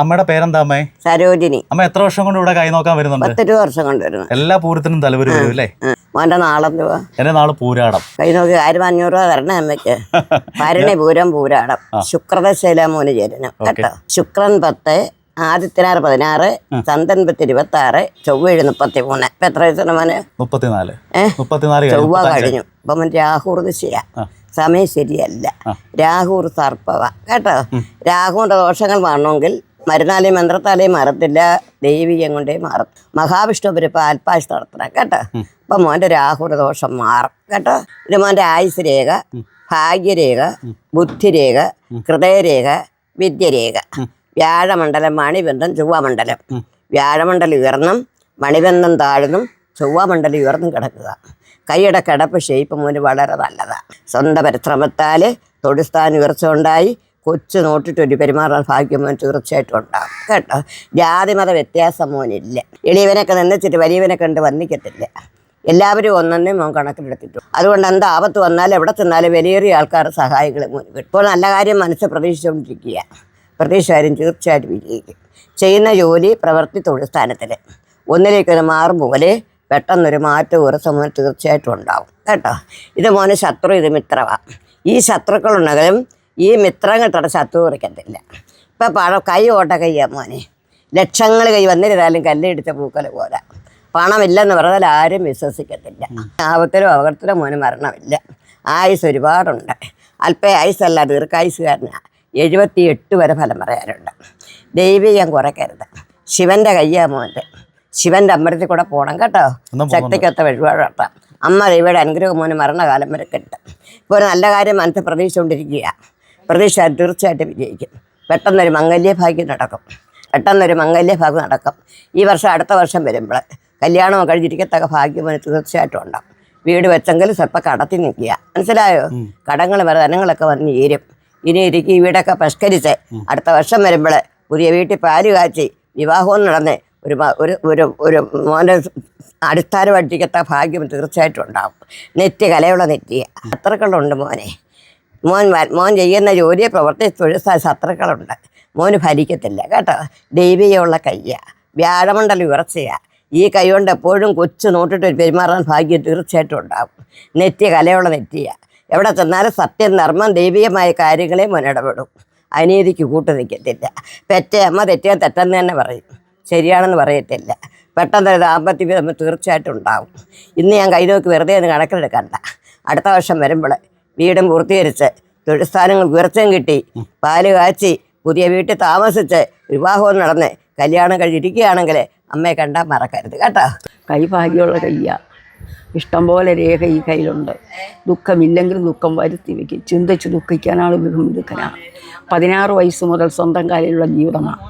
അമ്മയുടെ പേരെന്താ അമ്മേ? സരോജിനി. അമ്മ എത്ര വർഷം കൊണ്ട് ഇവിടെ കൈ നോക്കാൻ വരുന്നുണ്ട്? 10 വർഷം കൊണ്ട് വരുന്നു. എല്ലാ പൂരത്തിനും തലവര് വരും അല്ലേ? മോന്റെ നാളെന്തുവാ? എന്റെ നാള് പൂരാടം. കൈ നോക്കി 1500 രൂപ തരണേ അമ്മയ്ക്ക്. ഭരണി പൂരാടം. ശുക്രദശയില മോന് ചേരണം കേട്ടോ. ശുക്രൻ 10, ആദിത്യനാർ 16, ചന്ദ്രൻ 26, ചൊവ്വ 33. ഇപ്പൊ എത്ര വയസ്സുണ്ട് മോന്? 34. ചൊവ്വ കഴിഞ്ഞു. ഇപ്പൊ മോൻ രാഹുർ ദിശയാ. സമയം ശരിയല്ല. രാഹുർ സർപ്പവ കേട്ടോ. രാഹുവിന്റെ ദോഷങ്ങൾ മാറണമെങ്കിൽ മരുന്നാലെയും മന്ത്രത്താലെയും മാറത്തില്ല, ദൈവികം കൊണ്ടേ മാറും. മഹാവിഷ്ണുപുരി പാൽപ്പാശ് നടത്തണം കേട്ടോ. അപ്പൊ മോന്റെ രാഹുവിന്റെ ദോഷം മാറും കേട്ടോ. ഇത് മോന്റെ ആയുസ് രേഖ, ഭാഗ്യരേഖ, ബുദ്ധിരേഖ, ഹൃദയരേഖ, വിദ്യരേഖ. വ്യാഴമണ്ഡലം, മണിബന്ധം, ചൊവ്വാമണ്ഡലം. വ്യാഴമണ്ഡലം ഉയർന്നും മണിബന്ധം താഴ്ന്നും ചൊവ്വാമണ്ഡലം ഉയർന്നും കിടക്കുക. കൈയുടെ കിടപ്പ് ഷേപ്പ് മോന് വളരെ നല്ലതാണ്. സ്വന്തം പരിശ്രമത്താൽ തൊടുസ്ഥാനം ഉയർച്ച ഉണ്ടായി കൊച്ചു നോട്ടിട്ടൊരു പെരുമാറാൻ ഭാഗ്യം മോൻ തീർച്ചയായിട്ടും ഉണ്ടാകും കേട്ടോ. ജാതിമത വ്യത്യാസം മോനില്ല. എളിയവനൊക്കെ നിന്നിച്ചിട്ട് വലിയവനെ കണ്ട് വന്നിക്കത്തില്ല. എല്ലാവരും ഒന്നേ മോൻ കണക്കിലെടുത്തിട്ടു. അതുകൊണ്ട് എന്ത് ആപത്ത് വന്നാലും എവിടെ ചെന്നാലും വലിയേറിയ ആൾക്കാർ സഹായികളെ മോന് കിട്ടും. ഇപ്പോൾ നല്ല കാര്യം മനസ്സ് പ്രതീക്ഷിച്ചുകൊണ്ടിരിക്കുക. പ്രതീക്ഷകാര്യം തീർച്ചയായിട്ടും വിജയിക്കും. ചെയ്യുന്ന ജോലി, പ്രവൃത്തി, തൊഴിൽ സ്ഥാനത്തിൽ ഒന്നിലേക്കൊരു മാറും പോലെ പെട്ടെന്നൊരു മാറ്റം ഒരു സമയം തീർച്ചയായിട്ടും ഉണ്ടാവും കേട്ടോ. ഇത് മോന് ശത്രു, ഇത് മിത്രമാണ്. ഈ ശത്രുക്കളുണ്ടെങ്കിലും ഈ മിത്രം കിട്ടുന്ന ശത്രു കുറയ്ക്കത്തില്ല. ഇപ്പം കൈ ഓട്ട കയ്യാ മോനെ. ലക്ഷങ്ങൾ കൈ വന്നിരുന്നാലും കല്ലിടിച്ച പൂക്കൽ പോലെ. പണമില്ലെന്ന് പറഞ്ഞാൽ ആരും വിശ്വസിക്കത്തില്ല. ആപത്തിലും അപകടത്തിലും മോന് മരണമില്ല. ആയുസ് ഒരുപാടുണ്ട്. അല്പ ആയുസല്ല, ദീർഘായുസുകാരനാണ്. 78 വരെ ഫലം പറയാറുണ്ട്. ദൈവികം കുറയ്ക്കരുത്. ശിവന്റെ കയ്യാ മോൻ്റെ. ശിവന്റെ അമ്പലത്തിൽ കൂടെ പോകണം കേട്ടോ. ശക്തിക്കൊത്ത വഴിപാട് നടത്താം. അമ്മ ദൈവയുടെ അനുഗ്രഹം മോന് മരണകാലം വരെ കിട്ടും. ഇപ്പോൾ ഒരു നല്ല കാര്യം മനസ്സിൽ പ്രതീക്ഷിച്ചുകൊണ്ടിരിക്കുക. പ്രതീക്ഷ തീർച്ചയായിട്ടും വിജയിക്കും. പെട്ടെന്നൊരു മംഗല്യഭാഗ്യം നടക്കും. ഈ വർഷം അടുത്ത വർഷം വരുമ്പോൾ കല്യാണം കഴിഞ്ഞിരിക്കത്തക്ക ഭാഗ്യം മോന് തീർച്ചയായിട്ടും ഉണ്ടാവും. വീട് വെച്ചെങ്കിൽ സ്വല്പം കടത്തി നിൽക്കുക. മനസ്സിലായോ? കടങ്ങൾ ധനങ്ങളൊക്കെ വന്ന് ചേരും. ഇനി ഇരിക്കും. ഈ വീടൊക്കെ പരിഷ്കരിച്ച് അടുത്ത വർഷം വരുമ്പോൾ പുതിയ വീട്ടിൽ പാല് കാച്ചി വിവാഹവും നടന്ന് ഒരു മോൻ്റെ അടിസ്ഥാനമായിട്ടിരിക്കത്ത ഭാഗ്യം തീർച്ചയായിട്ടും ഉണ്ടാകും. നെറ്റ് കലയുള്ള നെറ്റിയ ശത്രുക്കളുണ്ട് മോനെ. മോൻ ചെയ്യുന്ന ജോലിയെ പ്രവർത്തി തൊഴിൽ ശത്രുക്കളുണ്ട്. മോന് ഫലിക്കത്തില്ല കേട്ടോ. ദൈവികമുള്ള കയ്യ, വ്യാഴമണ്ഡലം ഉയർച്ചയാണ്. ഈ കൈ കൊണ്ട് എപ്പോഴും കൊച്ചു നോട്ടിട്ട് പെരുമാറാൻ ഭാഗ്യം തീർച്ചയായിട്ടും ഉണ്ടാകും. നെറ്റ് കലയുള്ള നെറ്റിയ. എവിടെ ചെന്നാലും സത്യം, ധർമ്മം, ദൈവികമായ കാര്യങ്ങളെ മോൻ ഇടപെടും. അനീതിക്ക് കൂട്ടു നിൽക്കത്തില്ല. പെറ്റ അമ്മ തെറ്റിയാൽ തെറ്റെന്ന് തന്നെ പറയും, ശരിയാണെന്ന് പറയത്തില്ല. പെട്ടെന്ന് ദാമ്പത്യം തീർച്ചയായിട്ടും ഉണ്ടാകും. ഇന്ന് ഞാൻ കൈ നോക്കി വെറുതെ ഒന്ന് കണക്കിലെടുക്കണ്ട. അടുത്ത വർഷം വരുമ്പോൾ വീടും പൂർത്തീകരിച്ച് തൊഴിൽ സ്ഥാനങ്ങൾ ഉയർച്ചയും കിട്ടി പാല് കാച്ചി പുതിയ വീട്ടിൽ താമസിച്ച് വിവാഹവും നടന്ന് കല്യാണം കഴിഞ്ഞിരിക്കുകയാണെങ്കിൽ അമ്മയെ കണ്ടാൽ മറക്കരുത് കേട്ടോ. കൈ ഭാഗ്യമുള്ള കയ്യാ. ഇഷ്ടംപോലെ രേഖ ഈ കയ്യിലുണ്ട്. ദുഃഖമില്ലെങ്കിലും ദുഃഖം വരുത്തി വയ്ക്കും. ചിന്തിച്ച് ദുഃഖിക്കാനാൾ ബഹുമിടുക്കനാണ്. 16 വയസ്സ് മുതൽ സ്വന്തം കാലിലുള്ള ജീവിതമാണ്.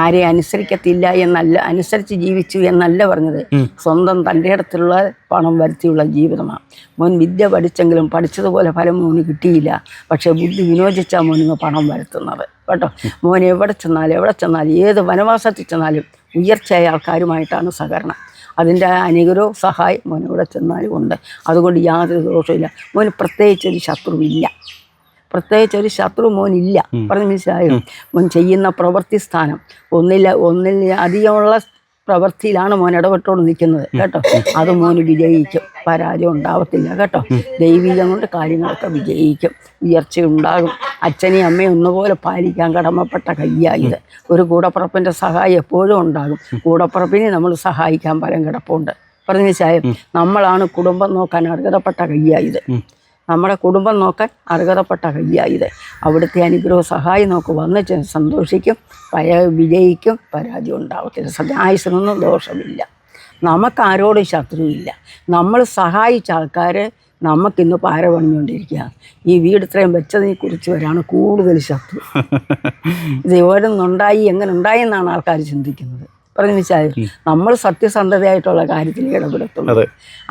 ആരെ അനുസരിക്കത്തില്ല എന്നല്ല, അനുസരിച്ച് ജീവിച്ചു എന്നല്ല പറഞ്ഞത്. സ്വന്തം തൻ്റെ ഇടത്തിലുള്ള പണം വരുത്തിയുള്ള ജീവിതമാണ്. മോൻ വിദ്യ പഠിച്ചെങ്കിലും പഠിച്ചതുപോലെ ഫലം മോന് കിട്ടിയില്ല. പക്ഷേ ബുദ്ധി വിനോദിച്ചാൽ മോനിന്ന് പണം വരുത്തുന്നത് കേട്ടോ. മോൻ എവിടെ ചെന്നാലും ഏത് വനവാസത്തിൽ ചെന്നാലും ഉയർച്ചയായ ആൾക്കാരുമായിട്ടാണ് സഹകരണം. അതിൻ്റെ അനുഗ്രഹവും സഹായം മോൻ എവിടെ ചെന്നാലും ഉണ്ട്. അതുകൊണ്ട് യാതൊരു ദോഷമില്ല. മോന് പ്രത്യേകിച്ചൊരു ശത്രു മോനില്ല. പറഞ്ഞ മനസ്സിലായോ? മോൻ ചെയ്യുന്ന പ്രവൃത്തി സ്ഥാനം ഒന്നിലധികമുള്ള പ്രവൃത്തിയിലാണ് മോൻ ഇടപെട്ടോണ്ട് നിൽക്കുന്നത് കേട്ടോ. അത് മോന് വിജയിക്കും. പരാജയം ഉണ്ടാവത്തില്ല കേട്ടോ. ദൈവികം കൊണ്ട് കാര്യങ്ങളൊക്കെ വിജയിക്കും. ഉയർച്ചയുണ്ടാകും. അച്ഛനെയും അമ്മയും ഒന്നുപോലെ പാലിക്കാൻ കടമപ്പെട്ട കയ്യായത്. ഒരു കൂടപ്പുറപ്പിൻ്റെ സഹായം എപ്പോഴും ഉണ്ടാകും. കൂടപ്പുറപ്പിനെ നമ്മൾ സഹായിക്കാൻ പലം കിടപ്പുണ്ട്. പറഞ്ഞ മനസ്സിലായോ? നമ്മളാണ് കുടുംബം നോക്കാൻ അർഹതപ്പെട്ട കയ്യായത്. നമ്മുടെ കുടുംബം നോക്കാൻ അർഹതപ്പെട്ട കയ്യായത്. അവിടുത്തെ അനുഗ്രഹ സഹായം നമുക്ക് വന്ന് സന്തോഷിക്കും. വിജയിക്കും. പരാജയം ഉണ്ടാവത്തില്ല. ആയുസിനൊന്നും ദോഷമില്ല. നമുക്കാരോടും ശത്രുവില്ല. നമ്മൾ സഹായിച്ച ആൾക്കാർ നമുക്കിന്ന് പാര പണിഞ്ഞുകൊണ്ടിരിക്കുകയാണ്. ഈ വീട് ഇത്രയും വെച്ചതിനെ കുറിച്ച് വരാണ് കൂടുതൽ ശത്രു. ഇത് എവിടെ നിന്നുണ്ടായി, എങ്ങനെ ഉണ്ടായി എന്നാണ് ആൾക്കാർ ചിന്തിക്കുന്നത്. പറഞ്ഞു വെച്ചാൽ നമ്മൾ സത്യസന്ധതയായിട്ടുള്ള കാര്യത്തിൽ ഇടപെടുത്തുള്ളൂ.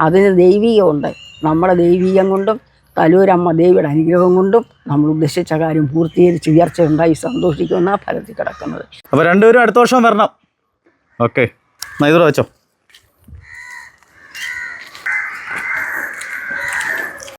അതിന് ദൈവീകമുണ്ട്. നമ്മുടെ ദൈവീകം കൊണ്ടും തലൂരമ്മ ദേവിയുടെ അനുഗ്രഹം കൊണ്ടും നമ്മൾ ഉദ്ദേശിച്ച കാര്യം പൂർത്തീകരിച്ച് ഉയർച്ച ഉണ്ടായി സന്തോഷിക്കുന്ന ഫലത്തിൽ കിടക്കുന്നത്. അപ്പോൾ രണ്ടുപേരും അടുത്ത വർഷം വരണം. ഓക്കെ, ഇത് വെച്ചോ.